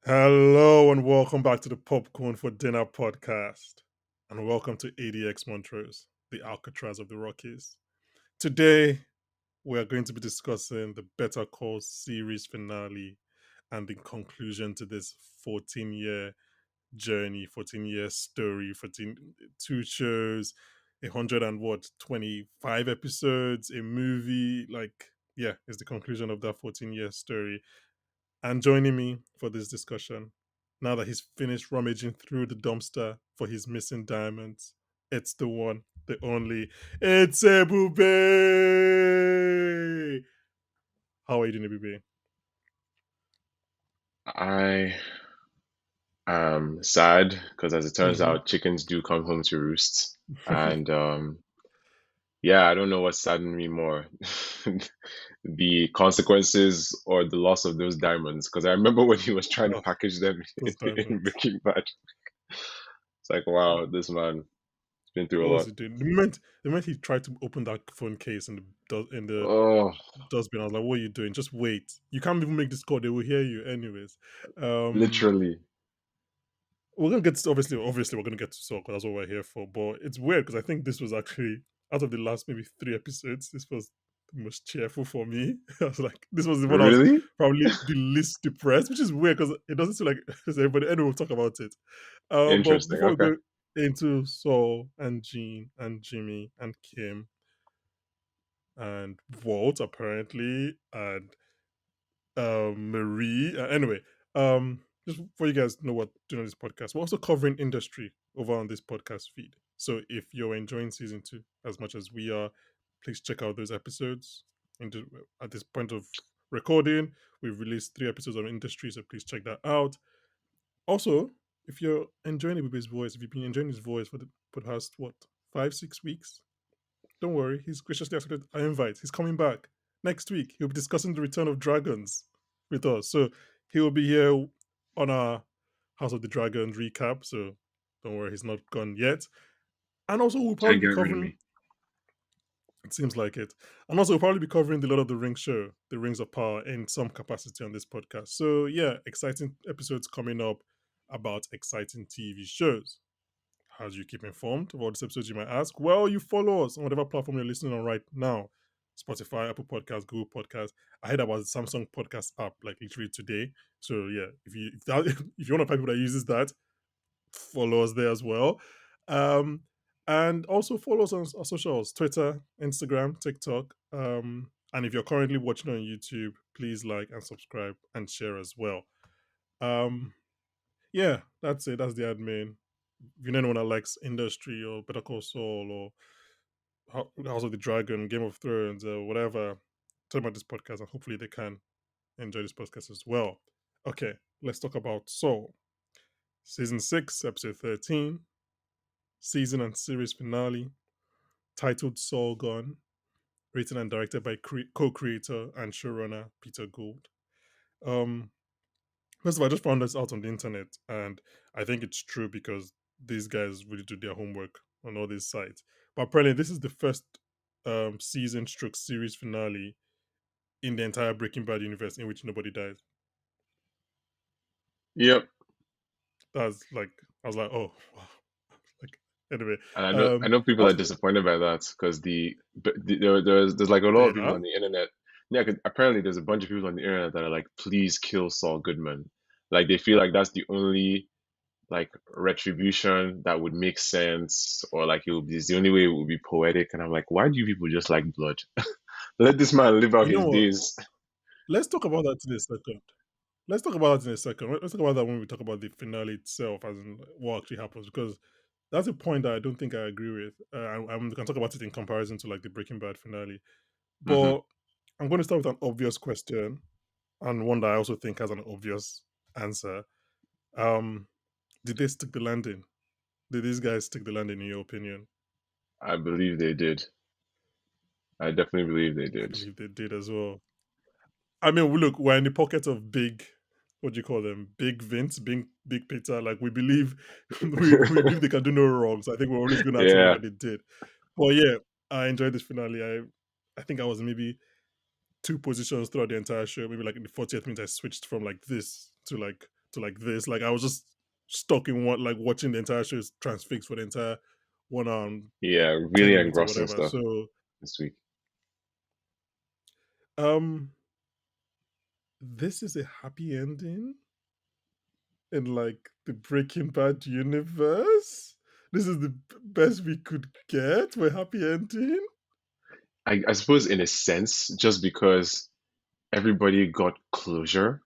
Hello and welcome back to the Popcorn for Dinner podcast. And welcome to ADX Montrose, the Alcatraz of the Rockies. Today, we are going to be discussing the Better Call series finale and the conclusion to this 14-year journey, 14-year story, 2 shows, 100 and what, 25 episodes, a movie. Yeah, it's the conclusion of that 14-year story. And joining me for this discussion, now that he's finished rummaging through the dumpster for his missing diamonds, it's the one, the only, it's Ebube! How are you doing, Ebube? I am sad because, as it turns Mm-hmm. out, chickens do come home to roost. And yeah, I don't know what saddened me more, the consequences or the loss of those diamonds. Because I remember when he was trying to Oh, package them those in diamonds. Breaking Bad. It's like, wow, this man has been through a What was lot. he doing? The moment he tried to open that phone case in the Oh, dustbin, I was like, "What are you doing? Just wait. You can't even make this call. They will hear you anyways." Um, literally. we're gonna get to, obviously we're gonna get to Saul because that's what we're here for. But it's weird because I think this was actually out of the last maybe 3 episodes, this was the most cheerful for me. I was like, this was the one I was Really? probably the least depressed, which is weird because it doesn't seem like there's everybody. Anyway, we'll talk about it. But Interesting. before we Okay. go into Saul and Jean and Jimmy and Kim and Walt apparently and Marie. Anyway, just for you guys know what doing on this podcast, we're also covering industry over on this podcast feed. So if you're enjoying season 2 as much as we are, please check out those episodes. At this point of recording, we've released 3 episodes on industry, so please check that out. Also, if you're enjoying Ibube's voice, if you've been enjoying his voice for the past what 5-6 weeks, don't worry, he's graciously accepted our invite. He's coming back next week. He'll be discussing the return of dragons with us. So he will be here on our House of the Dragons recap. So don't worry, he's not gone yet. And also, we'll probably Can't be get rid of covering. me. It seems like it. And also, we'll probably be covering the Lord of the Rings show, The Rings of Power, in some capacity on this podcast. So yeah, exciting episodes coming up about exciting TV shows. How do you keep informed of all these episodes, you might ask? Well, you follow us on whatever platform you're listening on right now. Spotify, Apple Podcasts, Google Podcasts. I heard about the Samsung Podcast app like literally today. So yeah, if you're one of the people that uses that, follow us there as well. Um, and also follow us on our socials, Twitter, Instagram, TikTok. And if you're currently watching on YouTube, please like and subscribe and share as well. Um, yeah, that's it. That's the admin. If you know anyone that likes industry or Better Call Saul or House of the Dragon, Game of Thrones, or whatever, tell them about this podcast and hopefully they can enjoy this podcast as well. Okay, let's talk about Saul. Season 6, episode 13, season and series finale, titled Saul Gone, written and directed by co-creator and showrunner Peter Gould. Um, First of all, I just found this out on the internet, and I think it's true because these guys really do their homework on all these sites. But apparently, this is the first season stroke series finale in the entire Breaking Bad universe in which nobody dies. Yep. That's like I was like, oh, wow. Like anyway, And I um, know people are also disappointed by that because there's like a lot of they people are. on the internet. Yeah, 'cause apparently there's a bunch of people on the internet that are like, please kill Saul Goodman. Like they feel like that's the only like retribution that would make sense, or like it would be it's the only way it would be poetic. And I'm like, why do you people just like blood? Let this man live out You know his what? days. Let's talk about that in a second. Let's talk about that in a second. Let's talk about that when we talk about the finale itself, as in what actually happens, because that's a point that I don't think I agree with. I'm going to talk about it in comparison to like the Breaking Bad finale, Hmm. but I'm going to start with an obvious question and one that I also think has an obvious answer. Um, did they stick the landing? Did these guys stick the landing in your opinion? I believe they did. I definitely believe they I did. believe they did as well. I mean, look, we're in the pocket of big, what do you call them? Big Vince, big Peter. Like we believe, we believe they can do no wrong. So I think we're always going to accept Yeah. whatever they did. But yeah, I enjoyed this finale. I think I was maybe two positions throughout the entire show. Maybe like in the 40th minute, I switched from like this to like to like this. Like I was just stuck in one, like watching the entire show transfixed for the entire 1 hour and Yeah, ten really minutes or engrossing whatever. stuff So this week. um this is a happy ending in like the Breaking Bad universe. This is the best we could get for a happy ending. I suppose in a sense, just because everybody got closure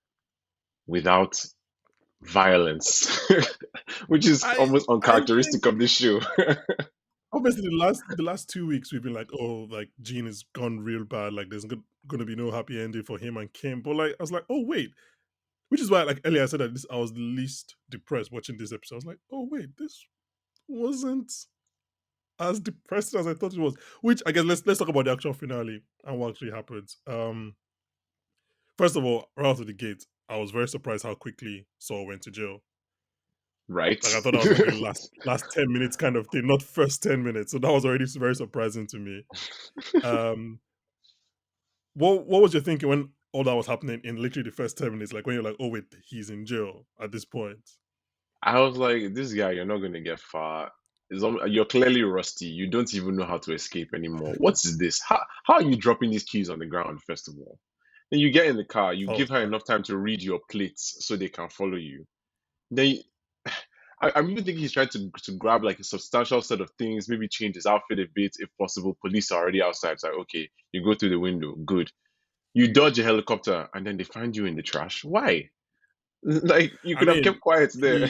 without violence, which is I almost I think uncharacteristic of this show. obviously the last 2 weeks we've been like, oh, like Gene is gone real bad. Like there's gonna be no happy ending for him and Kim. But like I was like, oh wait, which is why like earlier I said that this I was the least depressed watching this episode. I was like, oh wait, this wasn't as depressing as I thought it was. Which I guess let's talk about the actual finale and what actually happened. First of all, right out of the gate, I was very surprised how quickly Saul went to jail. Right? Like I thought that was like a last 10 minutes kind of thing, not first 10 minutes. So that was already very surprising to me. Um, what was your thinking when all that was happening in literally the first 10 minutes? Like when you're like, oh wait, he's in jail at this point. I was like, this guy, you're not going to get far. You're clearly rusty. You don't even know how to escape anymore. What is this? How are you dropping these keys on the ground, first of all? Then you get in the car, you That give was her bad. enough time to read your plates so they can follow you. Then I'm even thinking he's trying to grab like a substantial set of things, maybe change his outfit a bit if possible. Police are already outside. It's like, okay, you go through the window, good. You dodge a helicopter and then they find you in the trash. Why? Like you I could have kept mean, quiet there.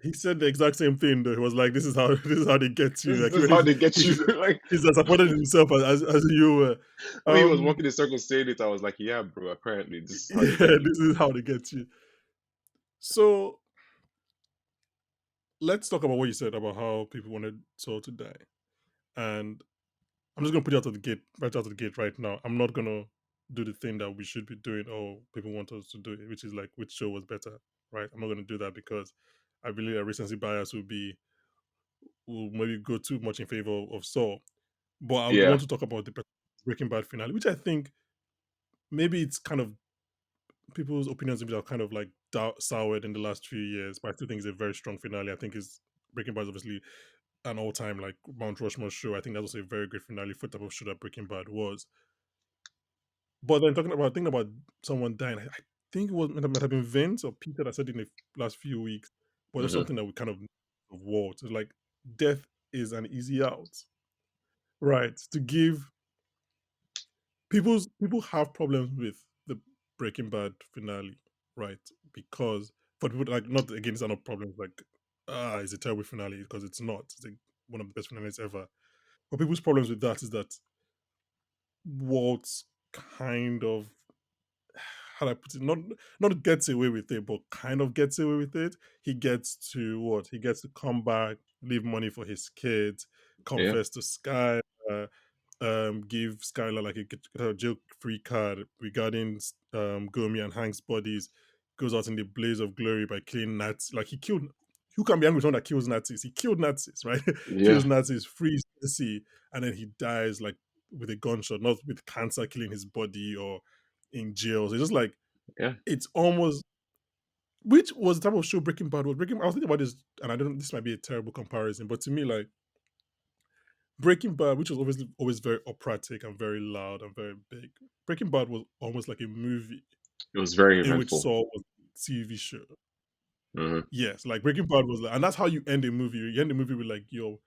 he said the exact same thing though. He was like, "This is how this is how they get you." Like This is how they get you. he's Like he's as supported himself as you were. when he was Um, walking in circles saying it, I was like, yeah, bro, apparently this is how they yeah, get you. this is how they get you. So let's talk about what you said about how people wanted Saul to die. And I'm just gonna put it out of the gate, right out of the gate right now. I'm not gonna do the thing that we should be doing or people want us to do it, which is like which show was better, right? I'm not gonna do that because I believe a recency bias will maybe go too much in favor of Saul. But I would Yeah, want to talk about the Breaking Bad finale, which I think maybe it's kind of people's opinions are kind of like soured in the last few years, but I still think it's a very strong finale. I think is Breaking Bad is obviously an all-time like Mount Rushmore show. I think that was a very great finale for the type of show that Breaking Bad was. But then thinking about someone dying, I think it might have been Vince or Peter that said in the last few weeks, but there's hmm, something that we kind of Walt. It's like death is an easy out, right? To give people have problems with the Breaking Bad finale, right? Because for people like not again, these are not problems like it's a terrible finale because it's not. It's like one of the best finales ever. But people's problems with that is that Walt kind of how do I put it? Not gets away with it, but kind of gets away with it. He gets to what? He gets to come back, leave money for his kids, yeah, confess to Sky, give Skylar like a jail-free card regarding Gomi and Hank's bodies. Goes out in the blaze of glory by killing Nazis. Like he killed. Who can be angry with someone that kills Nazis? He killed Nazis, right? Kills yeah, Nazis, frees Jesse, and then he dies like with a gunshot, not with cancer killing his body or in jail. So it's just like yeah. it's almost which was the type of show Breaking Bad was. Breaking I was thinking about this, and I don't. This might be a terrible comparison, but to me, like Breaking Bad, which was obviously always very operatic and very loud and very big. Breaking Bad was almost like a movie It was very in which eventful. Saul was a TV show. Hmm. Yes, like Breaking Bad was like, and that's how you end a movie. You end the movie with like your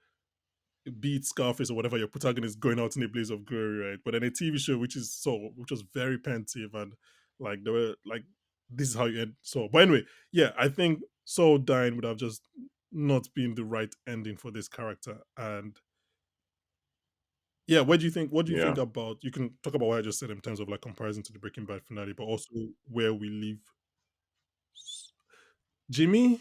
beat Scarface or whatever your protagonist going out in a blaze of glory, right? But then a TV show which is Saul, which was very pensive and like there were like this is how you end Saul. But anyway, yeah, I think Saul dying would have just not been the right ending for this character. And yeah, what do you think? What do you think Yeah. about? You can talk about what I just said in terms of like comparison to the Breaking Bad finale, but also where we leave Jimmy.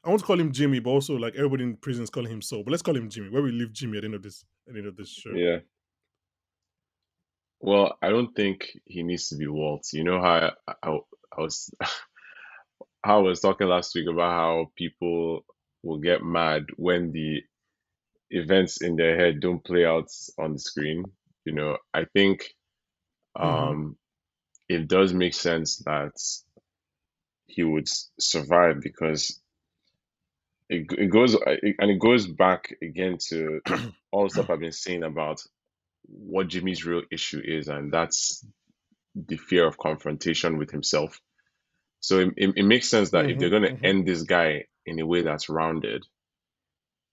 I want to call him Jimmy, but also like everybody in prison is calling him Saul. But let's call him Jimmy. Where we leave Jimmy at the end of this show. Yeah. Well, I don't think he needs to be Walt. You know how I was how I was talking last week about how people will get mad when the events in their head don't play out on the screen. I think Mm-hmm. um it does make sense that he would survive because it goes back again to all the stuff I've been saying about what Jimmy's real issue is, and that's the fear of confrontation with himself. So it makes sense that if they're Hmm. going to Hmm. end this guy in a way that's rounded,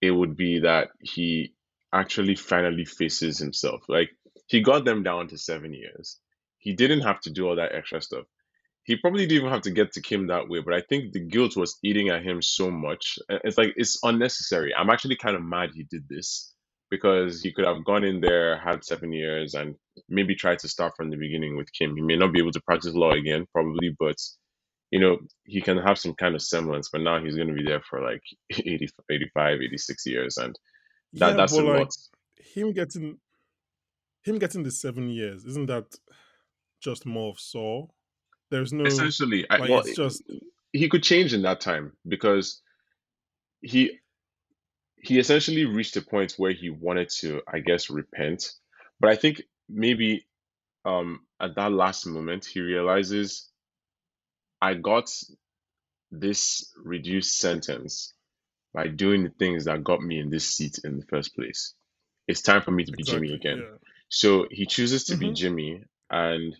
it would be that he actually finally faces himself. Like he got them down to 7 years. He didn't have to do all that extra stuff. He probably didn't even have to get to Kim that way, but I think the guilt was eating at him so much. It's like it's unnecessary. I'm actually kind of mad he did this because he could have gone in there, had 7 years, and maybe tried to start from the beginning with Kim. He may not be able to practice law again, probably, but he can have some kind of semblance. But now he's going to be there for like 80, 85, 86 years, and Yeah, that's but a lot. like him getting him getting the 7 years, isn't that just more of Saul? There's no Essentially, like it's just he could change in that time because he he essentially reached a point where he wanted to, I guess, repent. But I think maybe at that last moment he realizes I got this reduced sentence by doing the things that got me in this seat in the first place. It's time for me to be Jimmy exactly, again. yeah. So he chooses to be Hmm. Jimmy, and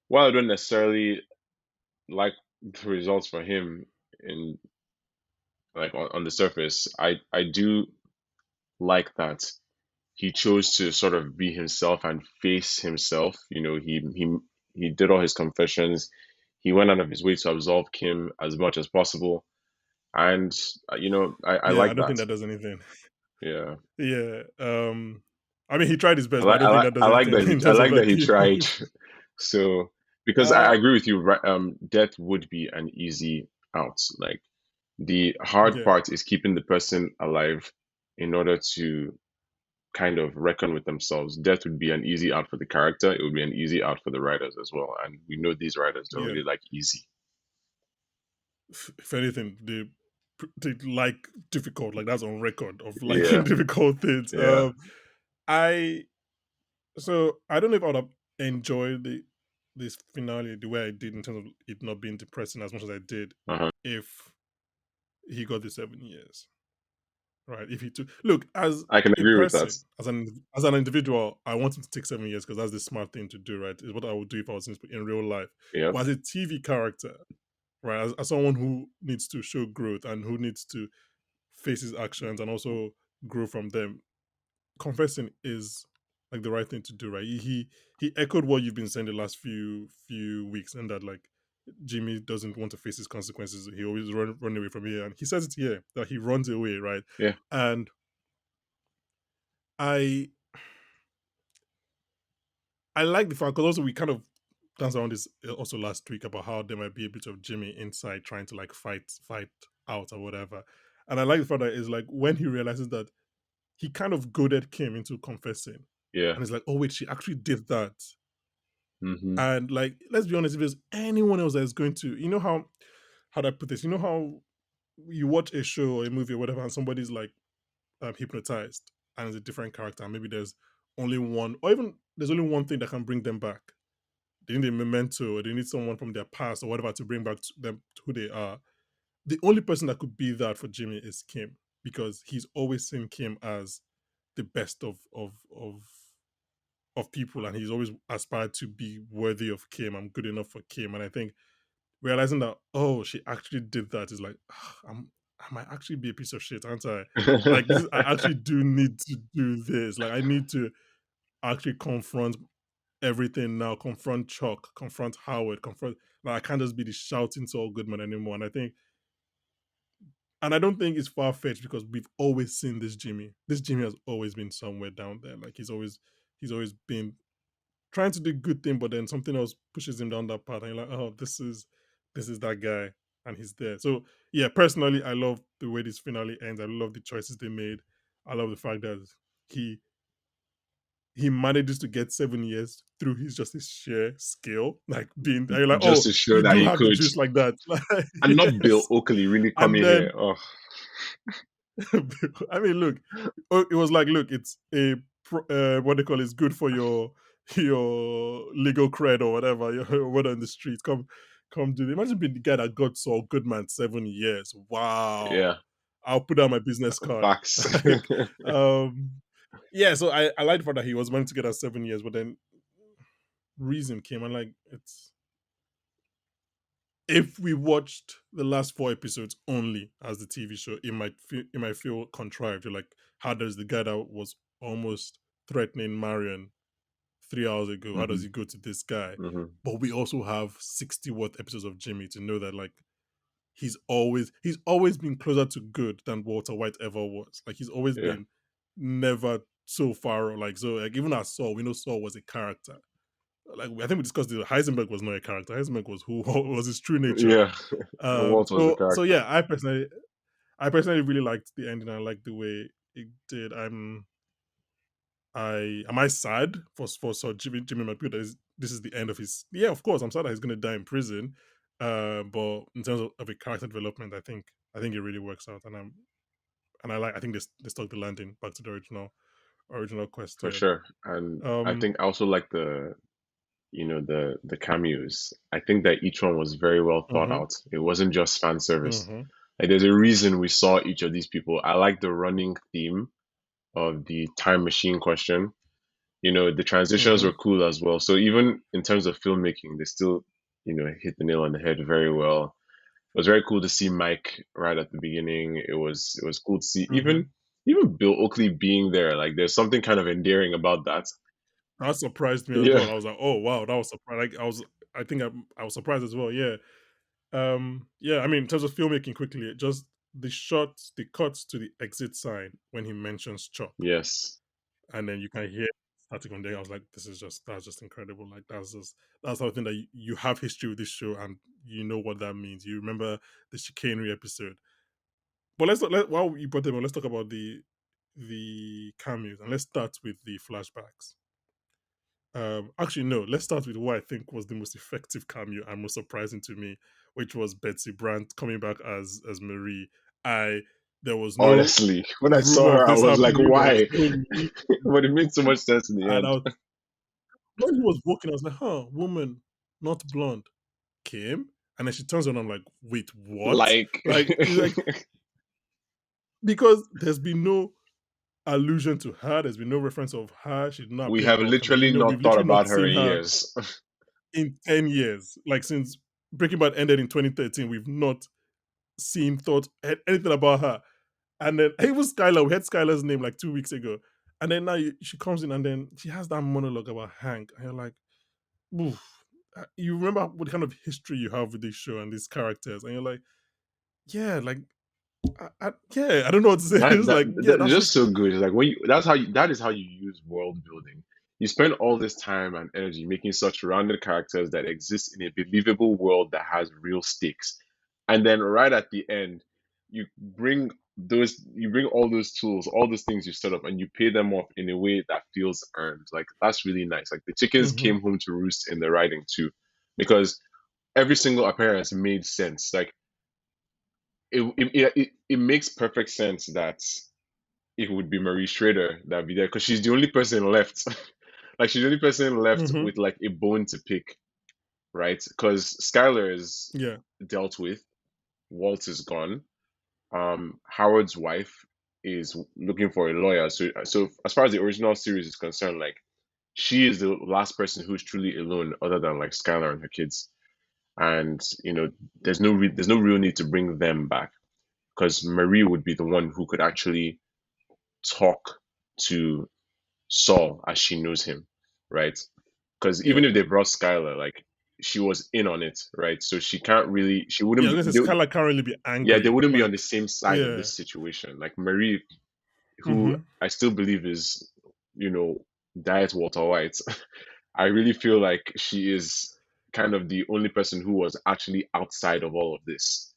while I don't necessarily like the results for him in like on the surface, I do like that he chose to sort of be himself and face himself. He did all his confessions. He went out of his way to absolve Kim as much as possible, and I Yeah, I like don't that. think that does anything. Yeah, Yeah. I mean he tried his best, but I don't think that does I like anything that in I terms of like that like he you tried. So because I uh agree with you, right? Death would be an easy out. Like the hard yeah. part is keeping the person alive in order to kind of reckon with themselves. Death would be an easy out for the character. It would be an easy out for the writers as well. And we know these writers don't Yeah. really like easy. If anything, they like difficult, like that's on record of liking Yeah, difficult things. yeah, I so I don't know if I would have enjoyed this finale the way I did in terms of it not being depressing as much as I did uh-huh. if he got the 7 years. Right. If he took look as I can a agree with that. person, as an individual, I want him to take 7 years because that's the smart thing to do, right? Is what I would do if I was in real life. Yep. But as a TV character, right, as someone who needs to show growth and who needs to face his actions and also grow from them, confessing is like the right thing to do, right? He echoed what you've been saying the last few weeks, and that like Jimmy doesn't want to face his consequences. He always run away from here, and he says it here that he runs away, right? Yeah. And I I like the fact because also we kind of danced around this also last week about how there might be a bit of Jimmy inside trying to like fight out or whatever. And I like the fact that it's like when he realizes that he kind of goaded Kim into confessing. Yeah. And it's like, oh wait, she actually did that. Hmm. And like, let's be honest, if there's anyone else that is going to, how do I put this? You know how you watch a show or a movie or whatever, and somebody's like hypnotized and it's a different character, and maybe there's only one, or even there's only one thing that can bring them back. They need a memento, or they need someone from their past or whatever to bring back to them to who they are. The only person that could be that for Jimmy is Kim because he's always seen Kim as the best of people, and he's always aspired to be worthy of Kim. I'm good enough for Kim, and I think realizing that she actually did that is like I might actually be a piece of shit, aren't I? Like this is, I actually do need to do this. Like I need to actually confront everything now, confront Chuck, confront Howard, confront like I can't just be the shouting Saul Goodman anymore. And I don't think it's far fetched because we've always seen this Jimmy. This Jimmy has always been somewhere down there. Like he's always been trying to do a good thing, but then something else pushes him down that path, and you're like, oh, this is that guy, and he's there. So yeah, personally, I love the way this finale ends. I love the choices they made. I love the fact that he he manages to get 7 years through his sheer skill, like being. And you're like, Just oh, to show you that do he have the could. juice like that, And not Bill yes. Oakley really And coming here. then Oh, I mean, look, it was like, look, it's a what they call it's good for your legal cred or whatever, your word on the street. come do it. Imagine being the guy that got Saul Goodman 7 years. Wow. Yeah, I'll put that on my business card. facts. Like, yeah, so I liked for that he was meant to get that 7 years, but then reason came and like it's if we watched the last 4 episodes only as the TV show, it might feel contrived. You're like, how does the guy that was almost threatening Marion 3 hours ago, how does Hmm. he go to this guy? Hmm. But we also have 60 what episodes of Jimmy to know that like he's always been closer to good than Walter White ever was. Like he's always Yeah, been never so far like so like even as Saul, we know Saul was a character. Like I think we discussed it. Heisenberg was not a character. Heisenberg was who was his true nature. yeah. And Walt was the So character. yeah, I personally really liked the ending. I liked the way it did. Am I sad for Jimmy McGill that this is the end of his? Yeah, of course, I'm sad that he's going to die in prison. But in terms of a character development, I think it really works out, and I think they stuck the landing back to the original For question. sure. And I Um. think I also like the cameos. I think that each one was very well thought Mhm. out. It wasn't just fan service. Mhm. Like there's a reason we saw each of these people. I like the running theme of the time machine question. The transitions were Mhm. cool as well. So even in terms of filmmaking, they still, hit the nail on the head very well. It was very cool to see Mike right at the beginning. It was cool to see even Mhm. even Bill Oakley being there. Like there's something kind of endearing about that. That surprised me as Yeah. well. I was like, oh wow, that was surprised. Like I think I was surprised as well. Yeah. Yeah, I mean, in terms of filmmaking, quickly, just the cuts to the exit sign when he mentions Chuck, Yes. and then you can hear static on there. I was like, that's just incredible. Like that's something that you have history with this show, and you know what that means. You remember the chicanery episode. But while you brought them on, let's talk about the cameos, and let's start with the flashbacks. Actually, no. Let's start with what I think was the most effective cameo and most surprising to me, which was Betsy Brandt coming back as Marie. I There was no Honestly, when I saw rumor of her, I this was like, happening. Like why? so me, But it made so much sense in the and end. when he was walking, I was like, "Huh, woman, not blonde, Kim." And then she turns around, I'm like, "Wait, what?" Like, Like, it's like because there's been no allusion to her. There's been no reference of her. She did not we appear in have Bob literally Camino. We've not thought literally not about her seen in her years. in 10 years. Like since Breaking Bad ended in 2013, we've not seen, thought anything about her. And then even Skylar, we had Skylar's name like 2 weeks ago. And then now she comes in and then she has that monologue about Hank. And you're like, oof. You remember what kind of history you have with this show and these characters. And you're like, yeah, like, yeah, I don't know what to say. That It's that like, yeah, that's that's just just, so good. It's like that is how you use world building. You spend all this time and energy making such rounded characters that exist in a believable world that has real stakes. And then right at the end, you bring all those tools, all those things you set up, and you pay them off in a way that feels earned. Like that's really nice. Like the chickens mhm, came home to roost in the writing too. Because every single appearance made sense. Like it makes perfect sense that it would be Marie Schrader that'd be there because she's the only person left. Like she's the only person left mhm, with like a bone to pick, right? Because Skylar is yeah, dealt with, Walt is gone. Howard's wife is looking for a lawyer. So as far as the original series is concerned, like she is the last person who's truly alone, other than like Skylar and her kids. And there's no real need to bring them back because Marie would be the one who could actually talk to Saul as she knows him, right? Because even yeah. if they brought Skylar, like she was in on it, right? So she can't really, she Yeah, wouldn't I be, was gonna say Skylar can't really be yeah, they angry, but wouldn't be on like, the same side of yeah. this situation. Like Marie, who Mhm, I still believe is, you know, Diet Walter White, I really feel like she is kind of the only person who was actually outside of all of this.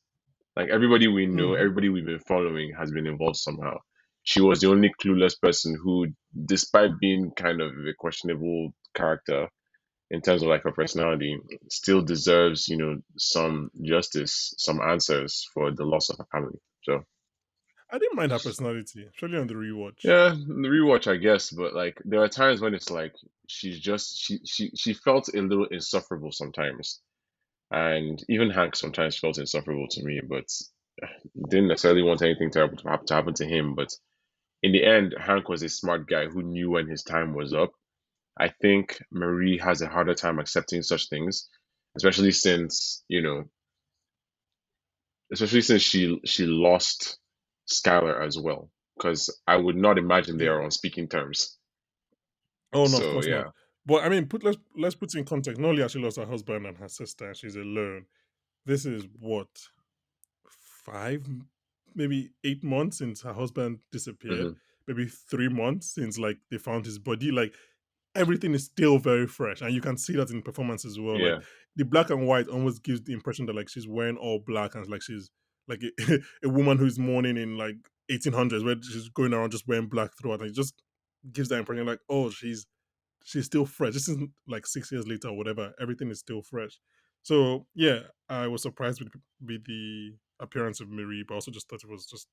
Like everybody we know, mhm. everybody we've been following has been involved somehow. She was the only clueless person who, despite being kind of a questionable character in terms of like her personality, still deserves, some justice, some answers for the loss of her family. So I didn't mind her personality, especially on the rewatch. yeah, the rewatch, I guess, but like there are times when it's like she felt a little insufferable sometimes. And even Hank sometimes felt insufferable to me, but didn't necessarily want anything terrible to happen to him. But in the end, Hank was a smart guy who knew when his time was up. I think Marie has a harder time accepting such things, especially since, especially since she lost Skylar as well. Because I would not imagine they Yeah. are on speaking terms. Oh no, of So course not. yeah. But I mean, let's put it in context. Not only has she lost her husband and her sister, and she's alone. This is what 5, maybe 8 months since her husband disappeared. Hmm. Maybe 3 months since like they found his body. Like everything is still very fresh, and you can see that in performance as well. Like Yeah. the black and white almost gives the impression that like she's wearing all black and like she's like a woman who's mourning in like 1800s, where she's going around just wearing black throughout, and it just gives that impression like, oh, she's still fresh. This isn't like 6 years later or whatever. Everything is still fresh. So yeah, I was surprised with the appearance of Marie, but also just thought it was just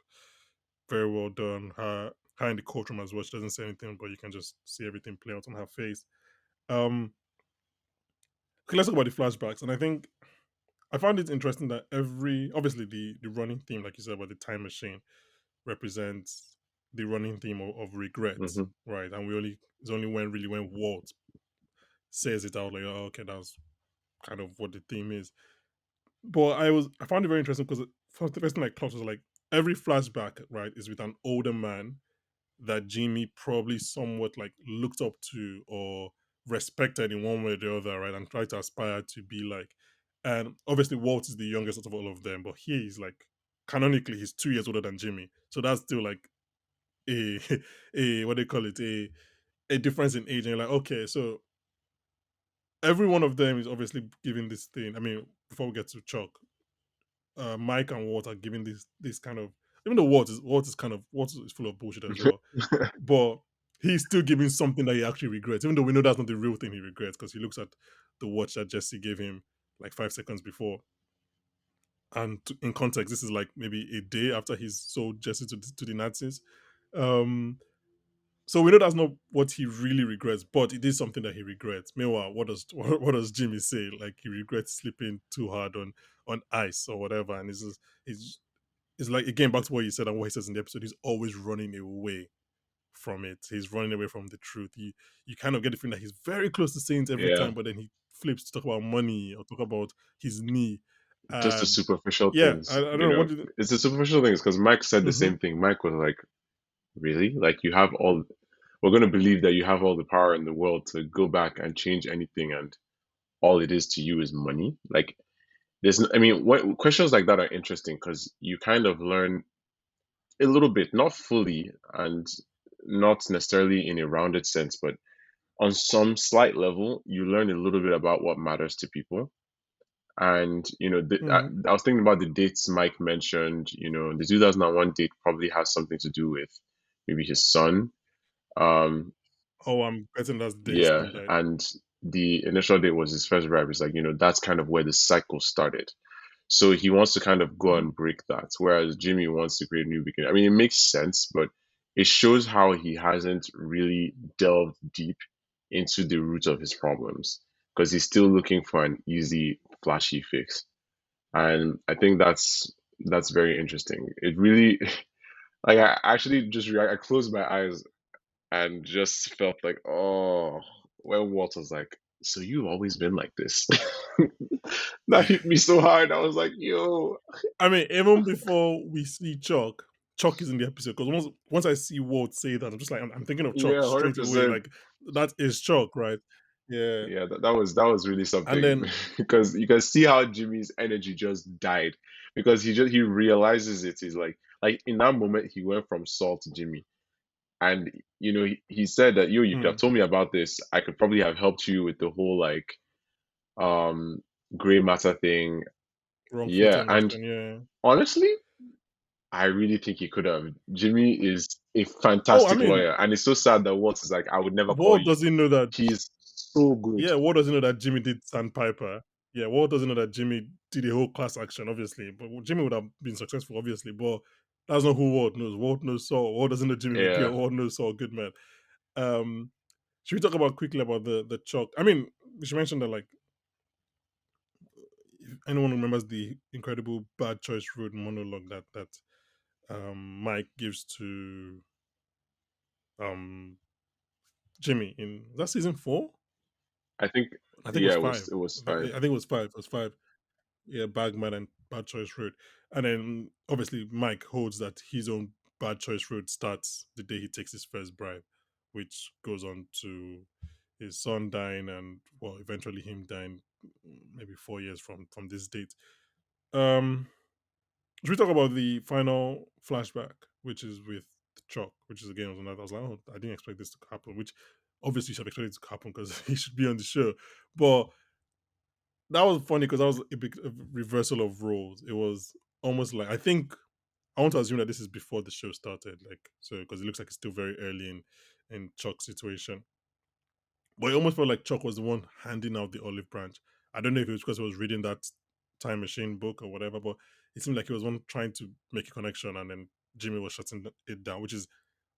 very well done. Her in the courtroom as well. She doesn't say anything, but you can just see everything play out on her face. Um, okay, let's talk about the flashbacks. And I think I found it interesting that obviously the running theme, like you said about the time machine, represents the running theme of regret, Hmm. right? And it's only when Walt says it out like, oh, okay, that's kind of what the theme is. But I found it very interesting because the first thing I clocked was like every flashback, right, is with an older man that Jimmy probably somewhat like looked up to or respected in one way or the other, right, and tried to aspire to be like. And obviously, Walt is the youngest out of all of them, but here he's like canonically he's 2 years older than Jimmy, so that's still like a a what do you call it, a difference in age. And you're like, okay, so every one of them is obviously giving this thing. I mean, before we get to Chuck, Mike and Walt are giving this kind of, even though Walt is full of bullshit as well, but he's still giving something that he actually regrets, even though we know that's not the real thing he regrets because he looks at the watch that Jesse gave him like 5 seconds before. And in context, this is like maybe a day after he's sold Jesse to the Nazis. Um, so we know that's not what he really regrets, but it is something that he regrets. Meanwhile, what does Jimmy say? Like he regrets sleeping too hard on ice or whatever, and it's it's like again back to what you said and what he says in the episode. He's always running away from it. He's running away from the truth. You kind of get the feeling that he's very close to saying it every Yeah. time, but then he flips to talk about money or talk about his knee. Just the And superficial yeah, I things, don't know what did. It's the superficial things because Mike said the Mm-hmm, same thing. Mike was like, really? Like you have all we're going to believe that you have all the power in the world to go back and change anything, and all it is to you is money. Like I mean, questions like that are interesting because you kind of learn a little bit, not fully and not necessarily in a rounded sense, but on some slight level, you learn a little bit about what matters to people. And mm-hmm. I was thinking about the dates Mike mentioned. The 2001 date probably has something to do with maybe his son. Um, Oh, I'm betting that's the day his Yeah, son died. and the initial date was his first rap. It's like, that's kind of where the cycle started. So he wants to kind of go Mm-hmm. and break that, whereas Jimmy wants to create a new beginning. I mean, it makes sense, but it shows how he hasn't really delved deep into the root of his problems because he's still looking for an easy, flashy fix. And I think that's very interesting. It really, like, I actually I closed my eyes and just felt like, oh, when Walt was like, so you've always been like this. That hit me so hard. I was like, yo, I mean, even before we see Chuck, Chuck is in the episode because once I see Walt say that, I'm just like I'm thinking of Chuck yeah, straight away. 100%. Like that is Chuck, right? Yeah, Yeah, that was really and something then because you can see how Jimmy's energy just died because he realizes it. He's like in that moment he went from Saul to Jimmy, and he said that you could have hmm, told me about this. I could probably have helped you with the whole like um gray matter thing. wrongful Yeah, and termination. Yeah. honestly, I really think he could have. Jimmy is a Oh, I fantastic mean, lawyer, and it's so sad that Walt is like, I would never call Walt you. doesn't know that. He's so good. Yeah, Walt doesn't know that Jimmy did Sandpiper. Yeah, Walt doesn't know that Jimmy did a whole class action, obviously. But Jimmy would have been successful, obviously. But that's not who Walt knows. Walt knows Saul. Walt doesn't know Jimmy McGill. Yeah. Walt knows Saul Goodman. Um, should we talk about quickly about the Chuck? I mean, we should mention that like anyone remembers the incredible bad choice road monologue that Mike gives to um Jimmy in that season 4. I think, I think it yeah, was five. it was I five. think it was five. It was five. Yeah, Bagman and Bad Choice Road. And then obviously Mike holds that his own Bad Choice Road starts the day he takes his first bribe, which goes on to his son dying and well, eventually him dying maybe 4 years from this date. Um should we talk about the final flashback, which is with Chuck, which is again was another I was like, oh, I didn't expect this to happen, which obviously you should expect it to happen because he should be on the show. But that was funny because that was a big reversal of roles. It was almost like I want to assume that this is before the show started, like so because it looks like it's still very early in Chuck's situation. But it almost felt like Chuck was the one handing out the olive branch. I don't know if it was because he was reading that time machine book or whatever, but it seemed like he was one trying to make a connection, and then Jimmy was shutting it down, which is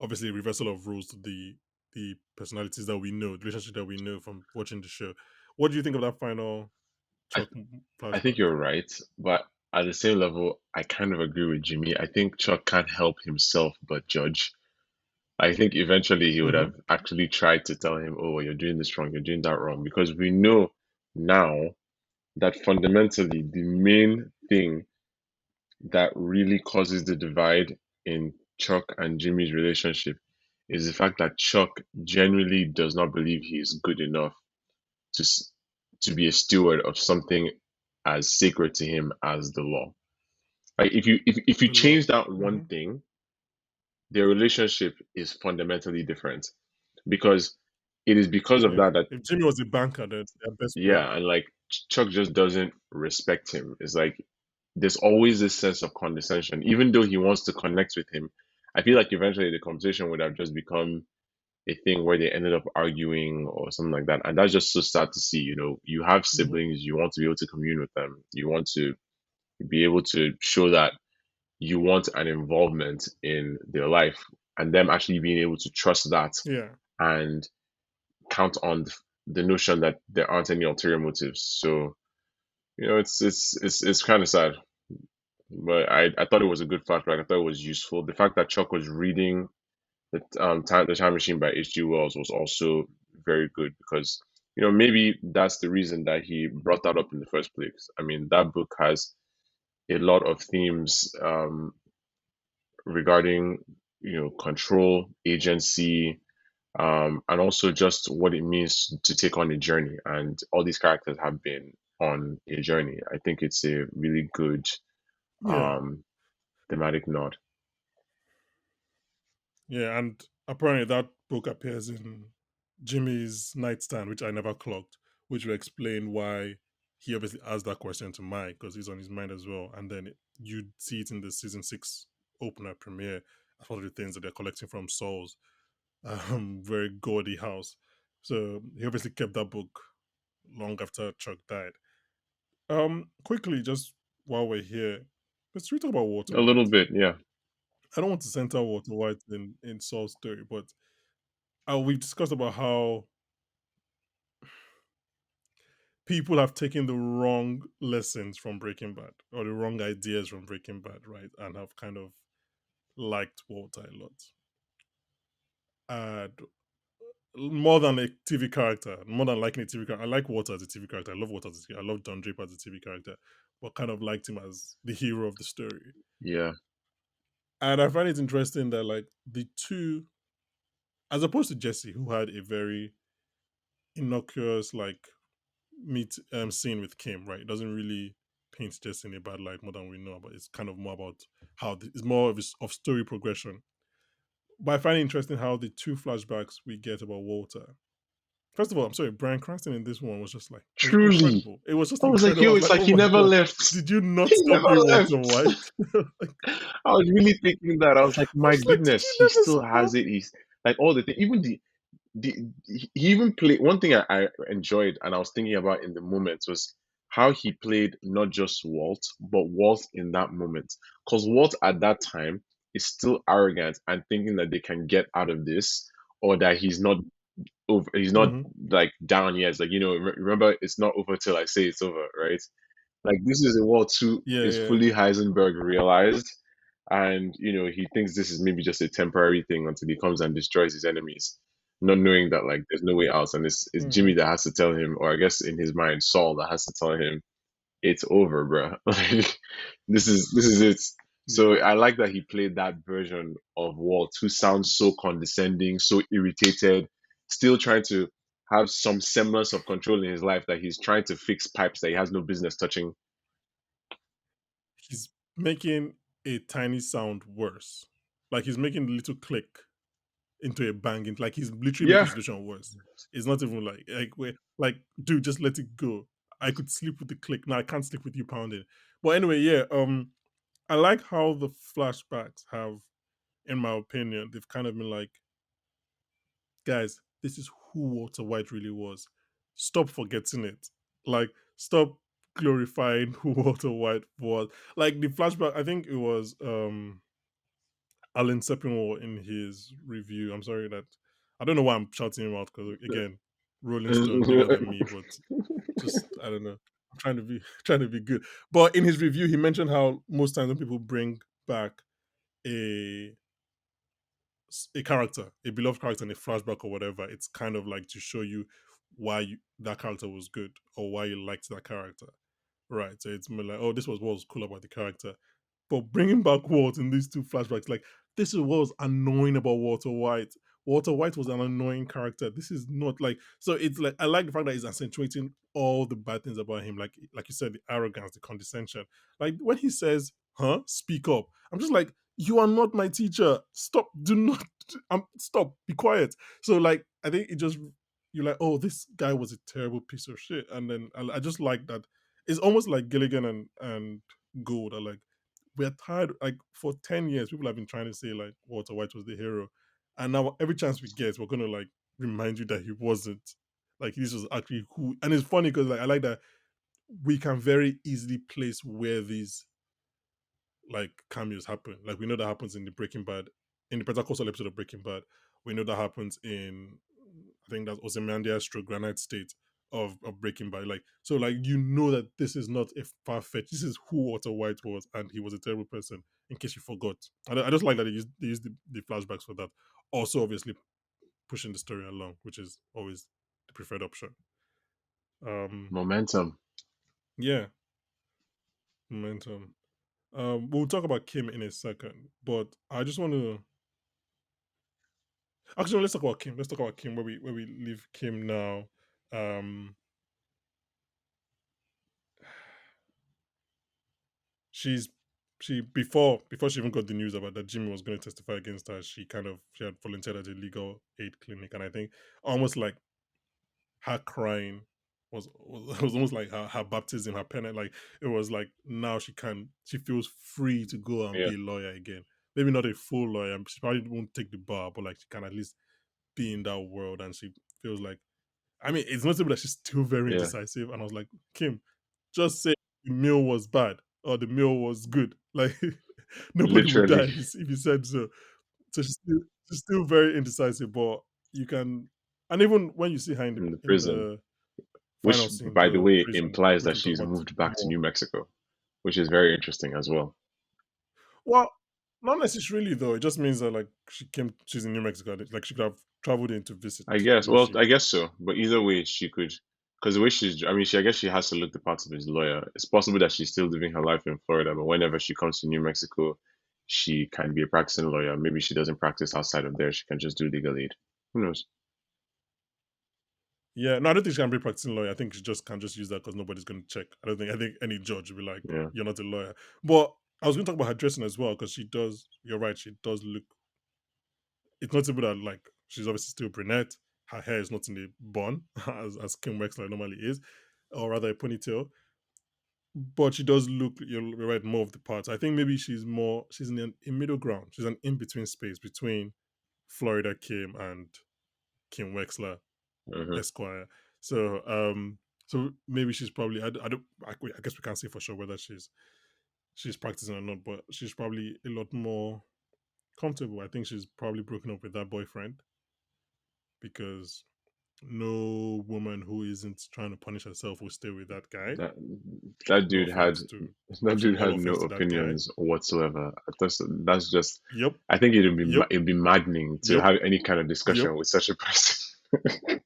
obviously a reversal of rules to the personalities that we know, the relationship that we know from watching the show. What do you think of that final I Chuck I think flashback? you're right, but at the same level, I kind of agree with Jimmy. I think Chuck can't help himself but judge. I think eventually he would Mm-hmm. have actually tried to tell him, "Oh, you're doing this wrong, you're doing that wrong," because we know now that fundamentally the main thing that really causes the divide in Chuck and Jimmy's relationship is the fact that Chuck genuinely does not believe he is good enough to to be a steward of something as sacred to him as the law. Like if you The law. change that one Mm-hmm. thing, their relationship is fundamentally different because it is because of Yeah. that that If Jimmy was a banker, they're best friends. yeah, and like Chuck just doesn't respect him. It's like there's always this sense of condescension, even though he wants to connect with him. I feel like eventually the conversation would have just become a thing where they ended up arguing or something like that. And that's just so sad to see. You know, you have Mm-hmm. siblings, you want to be able to commune with them, you want to be able to show that you want an involvement in their life, and them actually being able to trust that Yeah. and count on the notion that there aren't any ulterior motives. So, you know, it's kind of sad. But I thought it was a good flashback. I thought it was useful. The fact that Chuck was reading the Time Machine by H.G. Wells was also very good because maybe that's the reason that he brought that up in the first place. I mean, that book has a lot of themes regarding control, agency, and also just what it means to take on a journey. And all these characters have been on a journey. I think it's a really good Yeah. um, thematic nod. Yeah. And apparently that book appears in Jimmy's nightstand, which I never clocked, which will explain why he obviously asked that question to Mike because he's on his mind as well. And then you see it in the season 6 opener premiere as one of the things that they're collecting from Saul's very gaudy house. So he obviously kept that book long after Chuck died. Quickly, just while we're here, let's talk about Walter A little White. bit, yeah. I don't want to center Walter White in Saul's story, but we've discussed about how people have taken the wrong lessons from Breaking Bad or the wrong ideas from Breaking Bad, right? And have kind of liked Walter a lot. And more than a TV character, more than liking a TV character, I like Walter as a TV character. I love Walter as a TV. I love Don Draper as a TV character, but kind of liked him as the hero of the story. Yeah. And I find it interesting that like the two, as opposed to Jesse, who had a very innocuous like meet scene with Kim, right? It doesn't really paint Jesse in a bad light more than we know, but it's kind of more about how it's more of story progression. But I find it interesting how the two flashbacks we get about Walter. First of all, I'm sorry, Brian Cranston in this one was just like it was Truly. incredible. It was just I was like, incredible. I yo, was it's like, like oh he my never god, left. did you not He stop never being left. Walter White? Like, I was really thinking that. I was like, I my was like, did goodness, you he never still stop? has it. He's like all the things, even the he even played one thing I enjoyed and I was thinking about in the moment was how he played not just Walt, but Walt in that moment. Because Walt at that time is still arrogant and thinking that they can get out of this or that he's not he's not Mm-hmm. like down yet. It's like, remember, it's not over till I say it's over, right? Like this is a world two Yeah, is yeah. fully Heisenberg realized, and he thinks this is maybe just a temporary thing until he comes and destroys his enemies, not knowing that like there's no way out, and it's Mm-hmm. Jimmy that has to tell him, or I guess in his mind Saul that has to tell him it's over, bro. Like this is it. So Yeah. I like that he played that version of Walt, who sounds so condescending, so irritated, still trying to have some semblance of control in his life that he's trying to fix pipes that he has no business touching. He's making a tiny sound worse. Like he's making a little click into a banging. Like he's literally making Yeah, the situation worse. It's not even like wait, like dude, just let it go. I could sleep with the click. No, I can't sleep with you pounding. But anyway, yeah. I like how the flashbacks have, in my opinion, they've kind of been like, guys, this is who Walter White really was. Stop forgetting it. Like, stop glorifying who Walter White was. Like the flashback, I think it was Alan Sepinwall in his review. I'm sorry that I don't know why I'm shouting him out because again, Rolling Stone bigger than me, but just I don't know. I'm trying to be trying to be good. But in his review, he mentioned how most times when people bring back a a character, a beloved character in a flashback or whatever, it's kind of like to show you why that character was good or why you liked that character. Right. So it's more like, oh, this was what was cool about the character. But bringing back Walt in these two flashbacks, like, this is what was annoying about Walter White. Walter White was an annoying character. This is not like, so it's like, I like the fact that he's accentuating all the bad things about him. Like you said, the arrogance, the condescension. Like when he says, huh, speak up. I'm just like, you are not my teacher. Stop. Do not, stop. Be quiet. So like, I think it just, you're like, oh, this guy was a terrible piece of shit. And then I just like that it's almost like Gilligan and Gould are like, we're tired. Like for 10 years, people have been trying to say like Walter White was the hero, and now every chance we get, we're gonna like remind you that he wasn't. Like this was actually who, and it's funny because like I like that we can very easily place where these like cameos happen. Like we know that happens in the Breaking Bad, in the Better Call Saul episode of Breaking Bad. We know that happens in I think that's Ozymandias stroke Granite State of Breaking Bad. Like so, like you know that this is not a far fetched. This is who Walter White was, and he was a terrible person. In case you forgot, I just like that they use the flashbacks for that. Also, obviously pushing the story along, which is always the preferred option. Um, momentum. yeah, momentum. We'll talk about Kim in a second, but I just want to actually let's talk about Kim. Let's talk about Kim where we leave Kim now. Um, she's she before she even got the news about that Jimmy was going to testify against her, she had volunteered at a legal aid clinic, and I think almost like her crying was almost like her baptism, her penance. Like it was like now she feels free to go and Yeah, be a lawyer again. Maybe not a full lawyer. She probably won't take the bar, but like she can at least be in that world, and she feels like. I mean, it's notable that she's still very yeah, indecisive, and I was like, Kim, just say the meal was bad or the meal was good. Like nobody would die literally if you said so. So she's still very indecisive, but you can, and even when you see her in the in the in prison, the final which scene, by the the way prison, implies which that we'll talk she's about moved back to more. New Mexico, which is very interesting as well. Well, not necessarily though. It just means that like she's in New Mexico. Like she could have traveled in to visit I guess. if Well, I she. guess so. But either way, she could, because the way she's, I mean, I guess she has to look the part of his lawyer. It's possible that she's still living her life in Florida, but whenever she comes to New Mexico, she can be a practicing lawyer. Maybe she doesn't practice outside of there. She can just do legal aid. Who knows? Yeah, no, I don't think she can be a practicing lawyer. I think she just can just use that because nobody's going to check. I don't think. I think any judge will be like, Yeah. "You're not a lawyer." But I was going to talk about her dressing as well because she does. You're right. She does look. It's notable that like she's obviously still brunette. Her hair is not in a bun as Kim Wexler normally is, or rather a ponytail. But she does look. You're right, more of the parts. I think maybe she's in a middle ground. She's an in between space between Florida Kim and Kim Wexler Hmm. Esquire. So maybe she's probably I guess we can't say for sure whether she's practicing or not, but she's probably a lot more comfortable. I think she's probably broken up with that boyfriend because No woman who isn't trying to punish herself will stay with that guy. That that No dude had offense to, that actually, dude all had no offense to that guy. opinions whatsoever. That's just. Yep, I think yep, it'd be maddening to yep, have any kind of yep, discussion with such a person.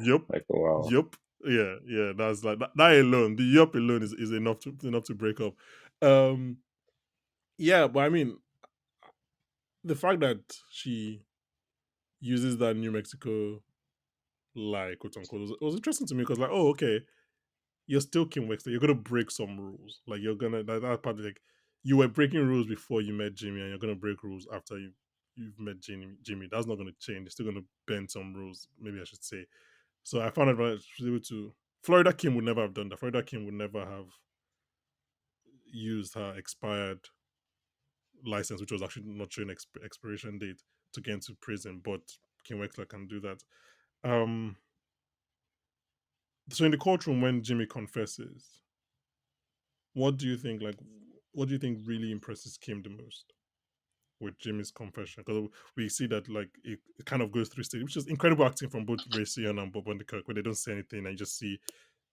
yep, Like, wow. yep. Yeah, yeah. That's like that alone. The yup alone is enough to break up. Um, yeah, but I mean, the fact that she uses that New Mexico lie, quote unquote, was interesting to me because, like, oh, okay, you're still Kim Wexler. You're gonna break some rules. Like, you're gonna that part, like, you were breaking rules before you met Jimmy, and you're gonna break rules after you've met Jimmy. That's not gonna change. You're still gonna bend some rules. Maybe I should say. So I found out that she was able to. Florida Kim would never have done that. Florida Kim would never have used her expired license, which was actually not showing expiration date, to get into prison. But Kim Wexler can do that. Um, so in the courtroom, when Jimmy confesses, what do you think? Like, what do you think really impresses Kim the most with Jimmy's confession? Because we see that, like, it kind of goes through stages, which is incredible acting from both Ray Seon and Bob Underkirk, where they don't say anything and you just see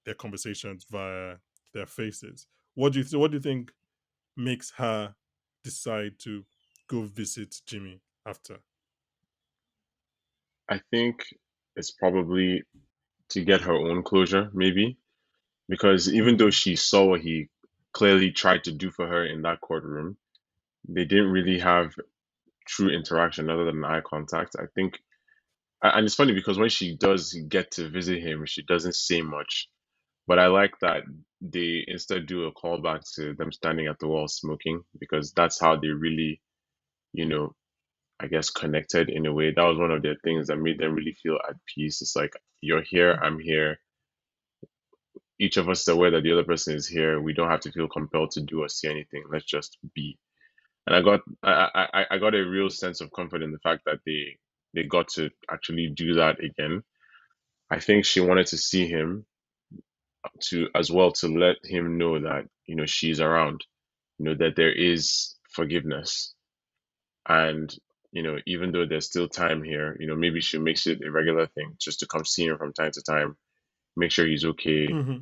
their conversations via their faces. What do you think makes her decide to go visit Jimmy after? I think it's probably to get her own closure, maybe, because even though Mm-hmm. she saw what he clearly tried to do for her in that courtroom, they didn't really have true interaction other than eye contact. I think, and it's funny because when she does get to visit him, she doesn't say much. But I like that they instead do a callback to them standing at the wall smoking because that's how they really, you know, I guess connected in a way. That was one of the things that made them really feel at peace. It's like you're here, I'm here. Each of us is aware that the other person is here. We don't have to feel compelled to do or see anything. Let's just be. And I got a real sense of comfort in the fact that they got to actually do that again. I think she wanted to see him to as well to let him know that she's around, that there is forgiveness, and even though there's still time here, maybe she makes it a regular thing just to come see him from time to time, make sure he's okay, Mm-hmm.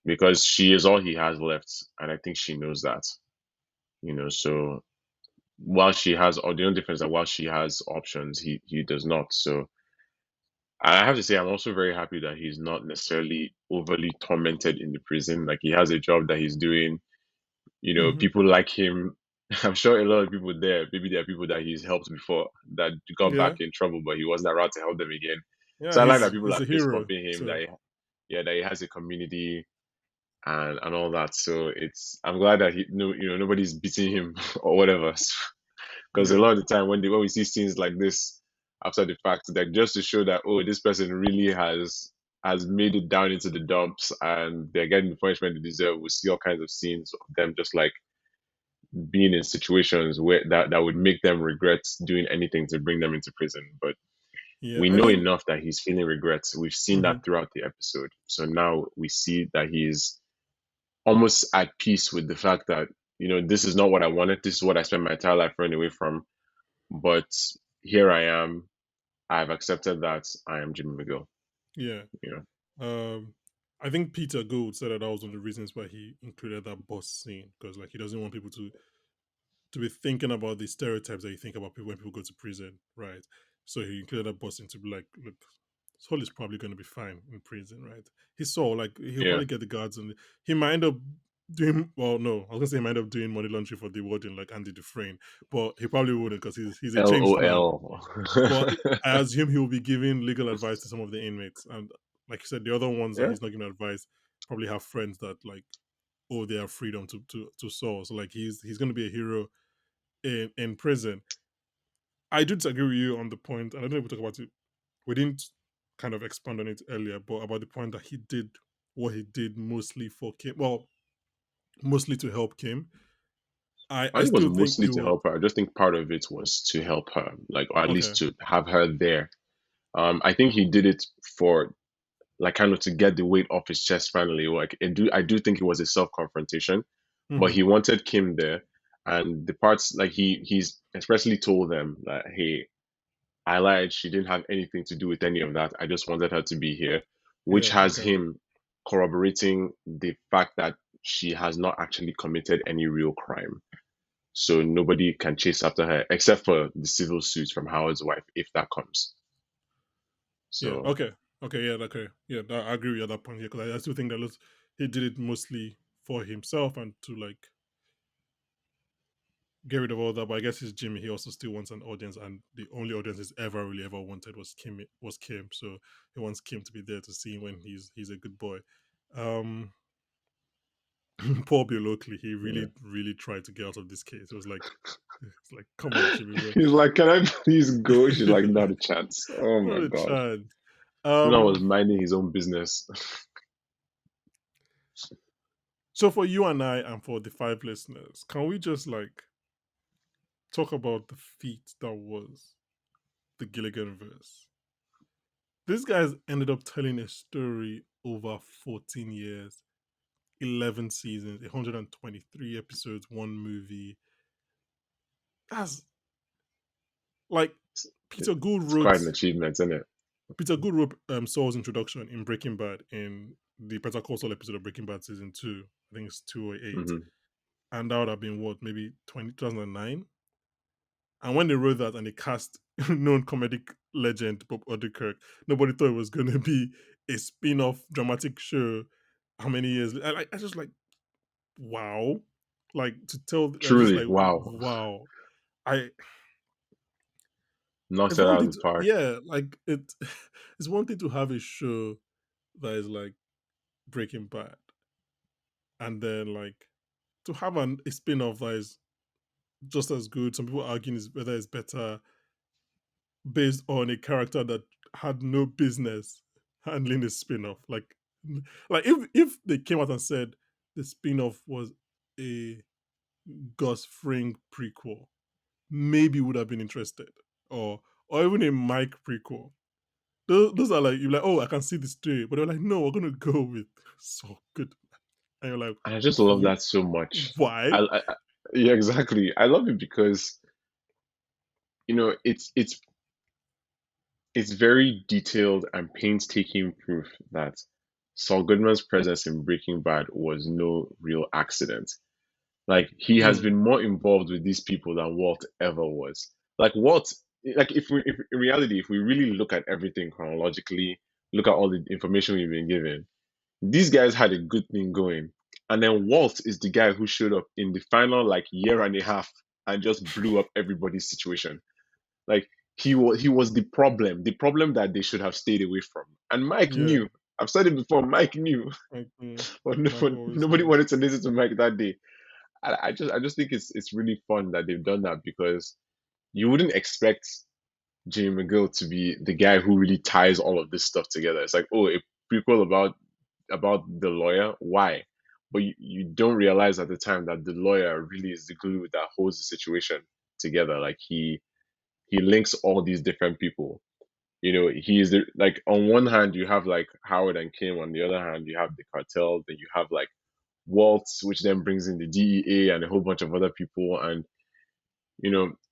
because she is all he has left, and I think she knows that. So while she has, or the only difference is that while she has options, he does not. So I have to say, I'm also very happy that he's not necessarily overly tormented in the prison. Like he has a job that he's doing. Mm-hmm. People like him. I'm sure a lot of people there, maybe there are people that he's helped before that got back Yeah, in trouble, but he wasn't around to help them again. yeah. So I like that people He's are a fist hero. pumping him, So yeah, that he has a community and all that. So I'm glad that nobody's beating him or whatever. Because a yeah, lot of the time when we see scenes like this after the fact, like just to show that, oh, this person really has made it down into the dumps and they're getting the punishment they deserve. We see all kinds of scenes of them just like being in situations where that would make them regret doing anything to bring them into prison. But yeah. we I know think. enough that he's feeling regrets. We've seen Mm-hmm. that throughout the episode. So now we see that he's almost at peace with the fact that, this is not what I wanted. This is what I spent my entire life running away from. But here I am. I've accepted that I am Jimmy McGill. Yeah. You know, Um, I think Peter Gould said that was one of the reasons why he included that bus scene, because, like, he doesn't want people to be thinking about the stereotypes that you think about people when people go to prison, right? So he included that bus scene to be like, look, Saul is probably going to be fine in prison, right? He saw, like, he'll yeah. probably get the guards, and he might end up doing, well, no, I was gonna say he might end up doing money laundering for the warden, like Andy Dufresne, but he probably wouldn't because he's a changed man. LOL. But I assume he will be giving legal advice to some of the inmates, and like you said, the other ones that Yeah. he's not giving advice probably have friends that, like, oh, they have freedom to soar. So, like, he's going to be a hero in prison. I do disagree with you on the point, and I don't know if we talk about it. We didn't kind of expand on it earlier, but about the point that he did what he did mostly for Kim. Well, mostly to help Kim. I I think it was still think mostly it to was help her. I just think part of it was to help her, like, or at least okay. to have her there. I think he did it for like kind of to get the weight off his chest finally. Like I do think it was a self confrontation, but Mm-hmm. he wanted Kim there, and the parts like he's expressly told them that hey, I lied. She didn't have anything to do with any of that. I just wanted her to be here, which Yeah. has Okay. him corroborating the fact that she has not actually committed any real crime. So nobody can chase after her except for the civil suit from Howard's wife, if that comes. Yeah. So Okay. Okay. Yeah. Okay. Yeah. I agree with you at that point. Yeah, because I still think that he did it mostly for himself and to like get rid of all that. But I guess he's Jimmy. He also still wants an audience, and the only audience he's ever really ever wanted was Kim. Was Kim. So he wants Kim to be there to see when he's a good boy. Um, Poor Bill Oakley. He yeah. really tried to get out of this case. It's like, come on, Jimmy, bro. He's like, "Can I please go?" She's like, "Not a chance." Oh Not my a God. chance. That was Um, minding his own business. so for you and I, and for the five listeners, can we just like talk about the feat that was the Gilligan-verse? This guy's ended up telling a story over 14 years, 11 seasons, 123 episodes, one movie. That's like Peter Gould It's quite an wrote achievement, isn't it? Peter Gould wrote Saul's introduction in Breaking Bad in the Better Call Saul episode of Breaking Bad season 2. I think it's 2 or 8. Hmm. And that would have been what, maybe 2009? And when they wrote that and they cast known comedic legend Bob Odenkirk, nobody thought it was going to be a spin-off dramatic show. How many years? I just like, wow. Like to tell, I just Truly, like, wow. wow. I Knocked it's it one out of thing the to, park. yeah, like it's one thing to have a show that is like Breaking Bad, and then like to have a spin-off that is just as good. Some people arguing is whether it's better based on a character that had no business handling a spin-off. Like if they came out and said the spin-off was a Gus Fring prequel, maybe would have been interested. Or even a Mike prequel. Those are like you're like, oh, I can see the story, but they're like, no, we're gonna go with so good, and you're like, And I just love who? that so much. Why? Yeah, exactly. I love it because it's very detailed and painstaking proof that Saul Goodman's presence in Breaking Bad was no real accident. Like he has Mm, been more involved with these people than Walt ever was. Like Walt, like if in reality, if we really look at everything chronologically, look at all the information we've been given, these guys had a good thing going. And then Walt is the guy who showed up in the final like year and a half and just blew up everybody's situation. Like he was the problem that they should have stayed away from. And Mike yeah, knew. I've said it before. Mike knew, but, Mike always nobody knew. wanted to listen to Mike that day. I just think it's really fun that they've done that because you wouldn't expect Jimmy McGill to be the guy who really ties all of this stuff together. It's like, oh, a prequel about the lawyer. Why? But you don't realize at the time that the lawyer really is the glue that holds the situation together. Like he links all these different people. He is like on one hand you have like Howard and Kim, on the other hand you have the cartel, then you have like Waltz, which then brings in the DEA and a whole bunch of other people, and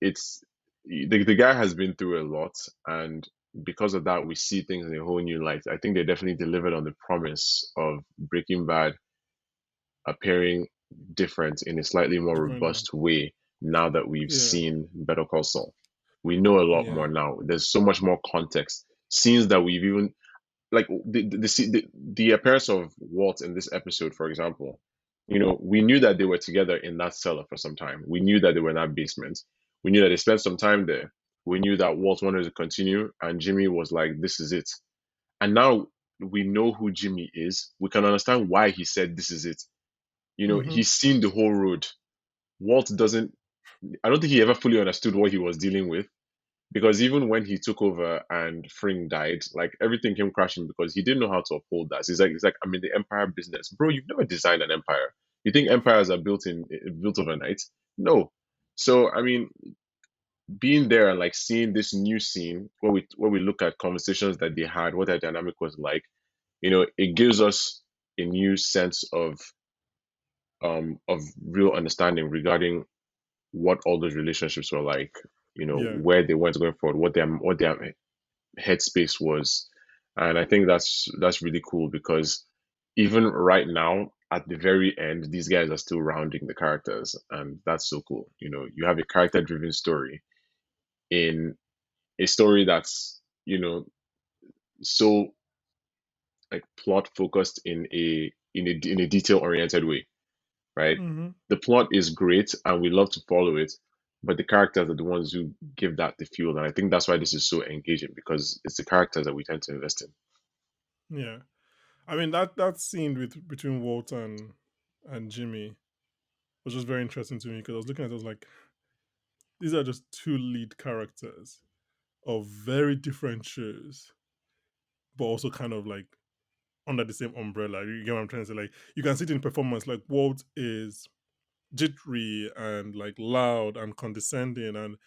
it's the guy has been through a lot, and because of that, we see things in a whole new light. I think they definitely delivered on the promise of Breaking Bad appearing different in a slightly more Differently. robust way now that we've Yeah, seen Better Call Saul. We know a lot yeah. more now. There's so much more context. Scenes that we've even like the appearance of Walt in this episode, for example. We knew that they were together in that cellar for some time. We knew that they were in that basement. We knew that they spent some time there. We knew that Walt wanted to continue, and Jimmy was like, "This is it." And now we know who Jimmy is. We can understand why he said, "This is it." Mm-hmm. He's seen the whole road. Walt doesn't. I don't think he ever fully understood what he was dealing with because even when he took over and Fring died, like everything came crashing because he didn't know how to uphold that. So he's like, I'm in the empire business, bro. You've never designed an empire. You think empires are built overnight? No. So I mean, being there and like seeing this new scene where we look at conversations that they had, what their dynamic was like, it gives us a new sense of real understanding regarding what all those relationships were like. Yeah. where they went going forward, what their headspace was. And I think that's really cool because even right now, at the very end, these guys are still rounding the characters, and that's so cool. You have a character-driven story in a story that's, so like plot focused in a detail-oriented way, right? Hmm. The plot is great and we love to follow it, but the characters are the ones who give that the fuel. And I think that's why this is so engaging because it's the characters that we tend to invest in. Yeah. I mean that scene between Walt and Jimmy was just very interesting to me because I was looking at it, I was like, these are just two lead characters of very different shows, but also kind of like under the same umbrella. You get what I'm trying to say? Like you can see it in performance. Like Walt is jittery and like loud and condescending and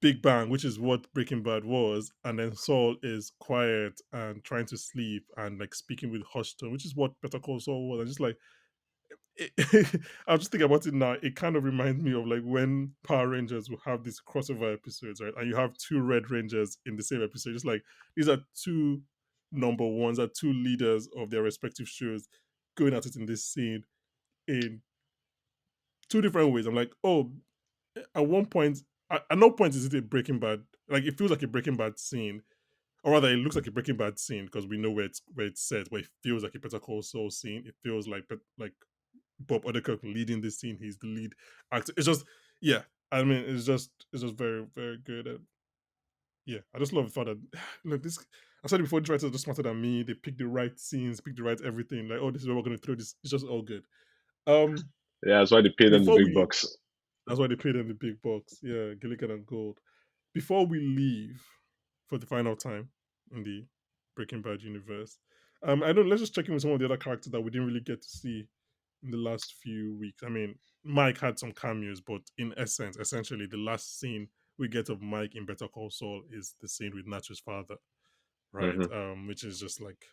Big Bang, which is what Breaking Bad was, and then Saul is quiet and trying to sleep and like speaking with hushed tone, which is what Better Call Saul was. And just like it, I was just thinking about it now. It kind of reminds me of like when Power Rangers will have these crossover episodes, right? And you have two Red Rangers in the same episode. Just like these are two number ones, are two leaders of their respective shows going at it in this scene in two different ways. I'm like, oh, at one point, at no point is it a Breaking Bad. Like it feels like a Breaking Bad scene, or rather, it looks like a Breaking Bad scene because we know where it's set. Where it feels like a Better Call Saul scene. It feels like Bob Odenkirk leading this scene. He's the lead actor. It's just yeah. I mean, it's just very very good. And yeah, I just love the fact that look this. I said it before. The writers are just smarter than me. They pick the right scenes, pick the right everything. Like, oh, this is where we're going to throw this. It's just all good. Um, Yeah, that's why they pay them the before big we bucks. That's why they pay them the big bucks. Yeah, Gilligan and Gold. Before we leave for the final time in the Breaking Bad universe, I don't. Let's just check in with some of the other characters that we didn't really get to see in the last few weeks. I mean, Mike had some cameos, but in essence, essentially, the last scene we get of Mike in Better Call Saul is the scene with Nacho's father, right? Hmm. Which is just like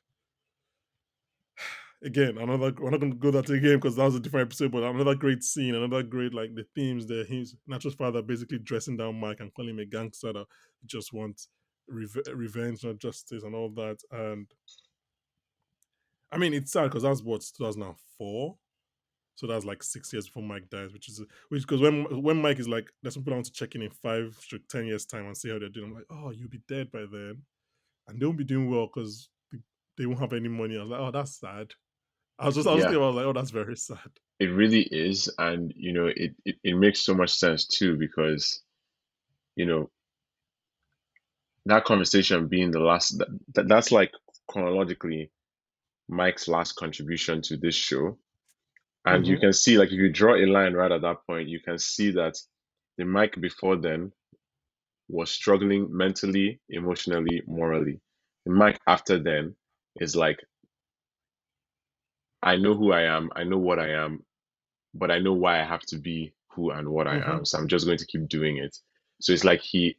again, another. We're not going to go that again because that was a different episode. But another great scene, another great like the themes there. He's Nacho's father basically dressing down Mike and calling him a gangster that just wants revenge, not justice, and all that. And I mean, it's sad because that's what 2004. So that's like 6 years before Mike dies, which because when Mike is like, there's some people I want to check in 5 to 10 years time and see how they're doing. I'm like, oh, you'll be dead by then, and they won't be doing well because they won't have any money. I was like, oh, that's sad. I was Yeah, thinking about like, oh, that's very sad. it really is. And, it makes so much sense too, because, you know, that conversation being the last, that's like chronologically Mike's last contribution to this show. And you Mm-hmm. can see, like, if you draw a line right at that point, you can see that the Mike before then was struggling mentally, emotionally, morally. The Mike after then is like, I know who I am, I know what I am, but I know why I have to be who and what I Mm-hmm. am. So I'm just going to keep doing it. So it's like he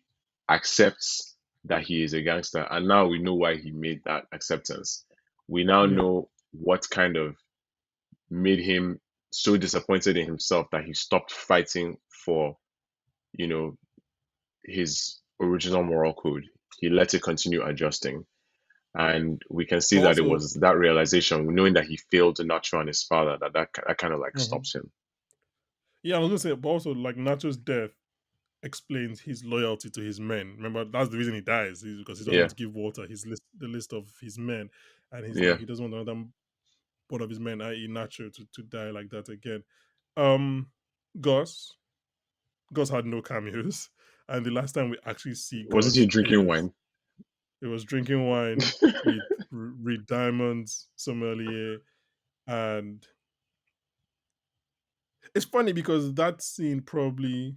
accepts that he is a gangster. And now we know why he made that acceptance. We now Yeah. know what kind of made him so disappointed in himself that he stopped fighting for, you know, his original moral code. He let it continue adjusting. And we can see But that it also, was that realization, knowing that he failed Nacho and his father, that kind of like mhm. stops him. Yeah, I was gonna say, but also like Nacho's death explains his loyalty to his men. Remember, that's the reason he dies, is because he doesn't want Yeah, to give Walter the list of his men, and he's like yeah. he doesn't want another one of his men, i.e., Nacho, to die like that again. Um, Gus, Gus had no cameos, and the last time we actually see Wasn't he Gus drinking is wine? it was drinking wine with Reed Diamond's sommelier, and it's funny because that scene probably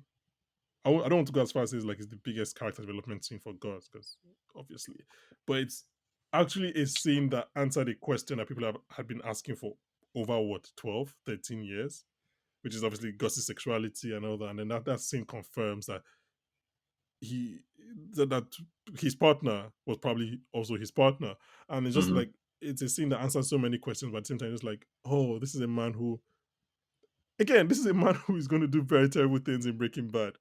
I don't want to go as far as say like it's the biggest character development scene for Gus because obviously, but it's actually a scene that answered a question that people had been asking for over what 12, 13 years, which is obviously Gus's sexuality and all that, and then that scene confirms that he that his partner was probably also his partner, and it's just Hmm. like it's a scene that answers so many questions, but at the same time, it's like, oh, this is a man who, again, this is a man who is going to do very terrible things in Breaking Bad,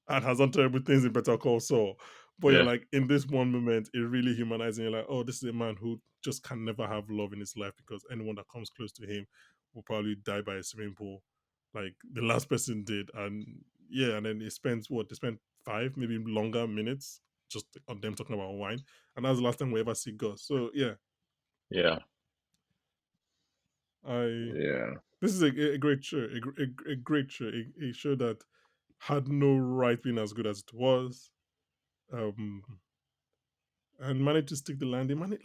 and has done terrible things in Better Call Saul. But you're Yeah, like, in this one moment, it really humanizing. You're like, oh, this is a man who just can never have love in his life because anyone that comes close to him will probably die by a swimming pool, like the last person did. And yeah, and then they spent 5, maybe longer minutes just on them talking about wine, and that's the last time we ever see Gus. So yeah, yeah, I yeah. this is a great show, a great show, a show that had no right being as good as it was. Um, and managed to stick the landing. Man,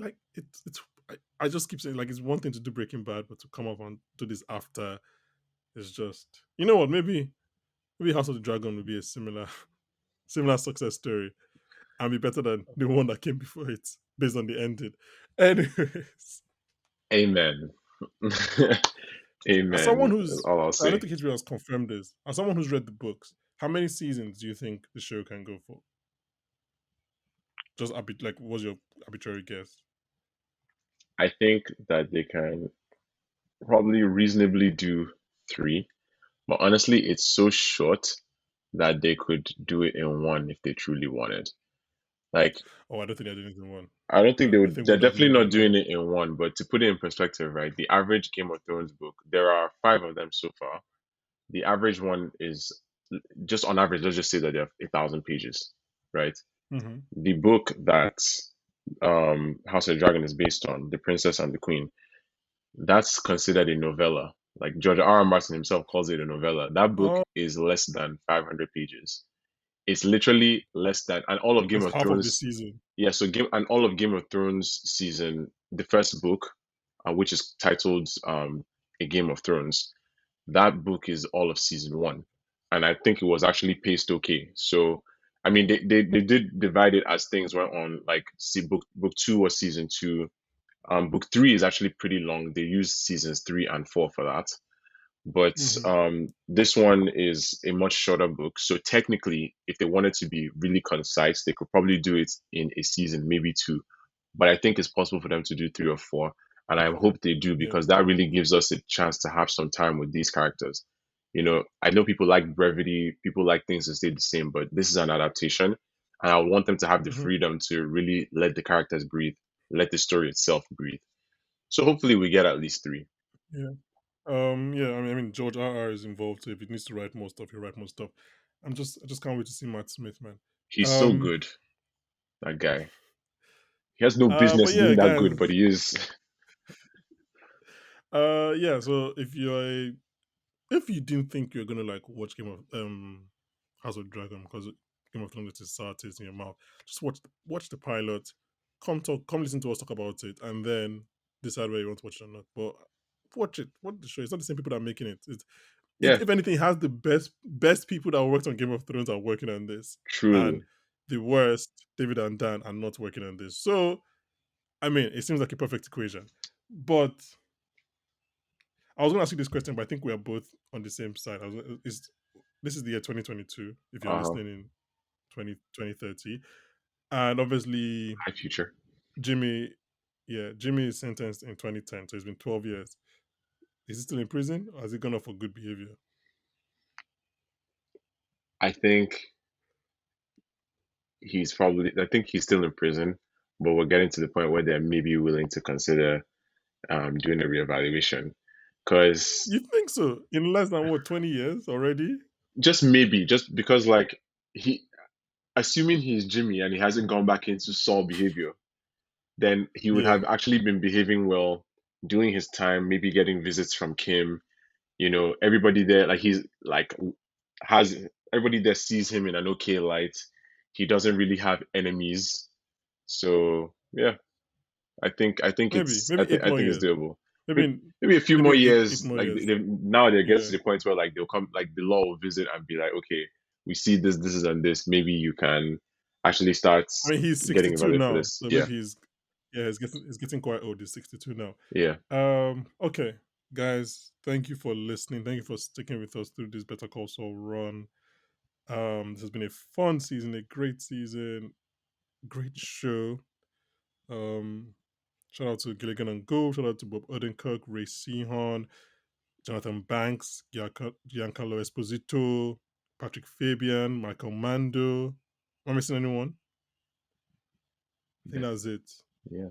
I just keep saying like it's one thing to do Breaking Bad, but to come up and do this after is just you know what? Maybe House of the Dragon would be a similar success story and be better than the one that came before it based on the ending. Anyways, Amen. as someone Amen. That's who's all I'll I don't say. think HBO has confirmed this. As someone who's read the books, how many seasons do you think the show can go for? Just a bit like, what's your arbitrary guess? I think that they can probably reasonably do three, but honestly, it's so short that they could do it in one if they truly wanted. Like, Oh, I don't think they're doing it in one. I don't think they I would, think we they're would have definitely known by not doing now. it in one, but to put it in perspective, right? The average Game of Thrones book, there are five of them so far. The average one is just on average, let's just say that they have 1,000 pages, right? Mm-hmm. The book that House of the Dragon is based on, The Princess and the Queen, that's considered a novella. Like George R. R. Martin himself calls it a novella. That book Oh, is less than 500 pages. It's literally less than, and all of Game it's of half of the Thrones, season. yeah. So Game and all of Game of Thrones season, the first book, which is titled A Game of Thrones, that book is all of season one, and I think it was actually paced okay. So I mean, they did divide it as things went on. Like, see, book two was season two. Book three is actually pretty long. They use seasons three and four for that. But Mm-hmm. this one is a much shorter book. So technically, if they wanted to be really concise, they could probably do it in a season, maybe two. But I think it's possible for them to do three or four. And I hope they do Yeah. because that really gives us a chance to have some time with these characters. I know people like brevity, people like things to stay the same, but this is an adaptation. And I want them to have the Mm-hmm. freedom to really let the characters breathe, let the story itself breathe. So hopefully we get at least three. Yeah. Yeah. I mean, George R. R. is involved. So if he needs to write more stuff, he'll write more stuff. I just can't wait to see Matt Smith, man. He's so Um. good, that guy. He has no But business yeah, being that good, guys. but he is. Yeah. So if you didn't think you're gonna like watch Game of House of Dragon because Game of Thrones is sour taste in your mouth, just watch the pilot. Come listen to us talk about it, and then decide whether you want to watch it or not. But watch it. Watch the show. It's not the same people that are making it. Yeah, If anything, it has the best people that worked on Game of Thrones are working on this, and truly. the worst, David and Dan, are not working on this. So I mean, it seems like a perfect equation. But I was going to ask you this question, but I think we are both on the same side. This is the year 2022, if you're Uh-huh. listening in 2030. And obviously, High future. Jimmy, yeah, Jimmy is sentenced in 2010, so it's been 12 years. Is he still in prison or has he gone off for good behavior? I think I think he's still in prison, but we're getting to the point where they're maybe willing to consider doing a reevaluation. Because You think so? In less than what, 20 years already? just maybe, just because like he assuming he's Jimmy and he hasn't gone back into Saul behavior, then he would Yeah, have actually been behaving well, doing his time, maybe getting visits from Kim. Everybody there, like he's like has everybody there sees him in an okay light. He doesn't really have enemies. So yeah, maybe. Maybe eight I more think it's years. doable. Maybe, Maybe a few more maybe eight years. more Like years. now they get Yeah. to the point where like they'll come, like the law will visit and be like, okay, we see this is and this. Maybe you can actually start I mean, he's getting 62 evaluated for now, this. so Yeah, maybe yeah, he's getting quite old. He's 62 now. yeah. Okay, guys, thank you for listening. Thank you for sticking with us through this Better Call Saul run. This has been a fun season, a great season, great show. Um, Shout out to Gilligan and Go. Shout out to Bob Odenkirk, Ray Seahorn, Jonathan Banks, Giancarlo Esposito, Patrick Fabian, Michael Mando. Am I missing anyone? I think Yeah. that's it. Yeah.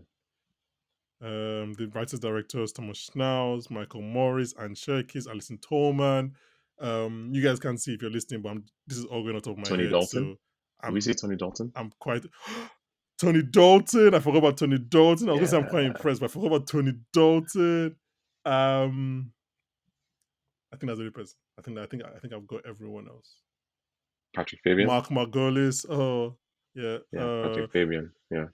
The writers directors Thomas Schnauz, Michael Morris, Anne Sherkis, Alison Tolman. You guys can't see if you're listening, but this is all going out of my Tony head, Dalton. so Did we I'm say Tony Dalton? I'm quite Tony Dalton. I forgot about Tony Dalton. I was gonna say I'm quite Yeah. impressed, but I forgot about Tony Dalton. I think that's the only person. I think I've got everyone else. Patrick Fabian. Mark Margolis. Oh yeah. Yeah. Patrick Fabian. Yeah.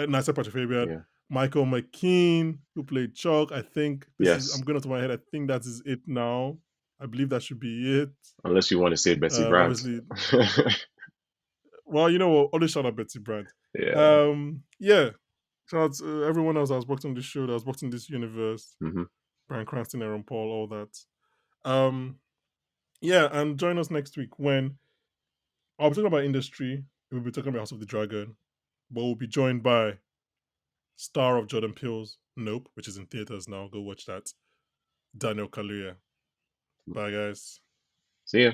Nice Patrick Fabian. Yeah. Michael McKean, who played Chuck. I think I'm Yes. going to my head. I think that is it now. I believe that should be it. Unless you want to say Betsy Brandt. Obviously, well, you know what? Always shout out Betsy Brandt. Yeah. Yeah. Shout out to everyone else that was booked on this show, that was booked in this universe. Mm-hmm. Brian Cranston, Aaron Paul, all that. Yeah, and join us next week when I'll be talking about industry. We'll be talking about House of the Dragon, but we'll be joined by star of Jordan Peele's Nope, which is in theaters now. Go watch that. Daniel Kaluuya. Bye, guys. See ya.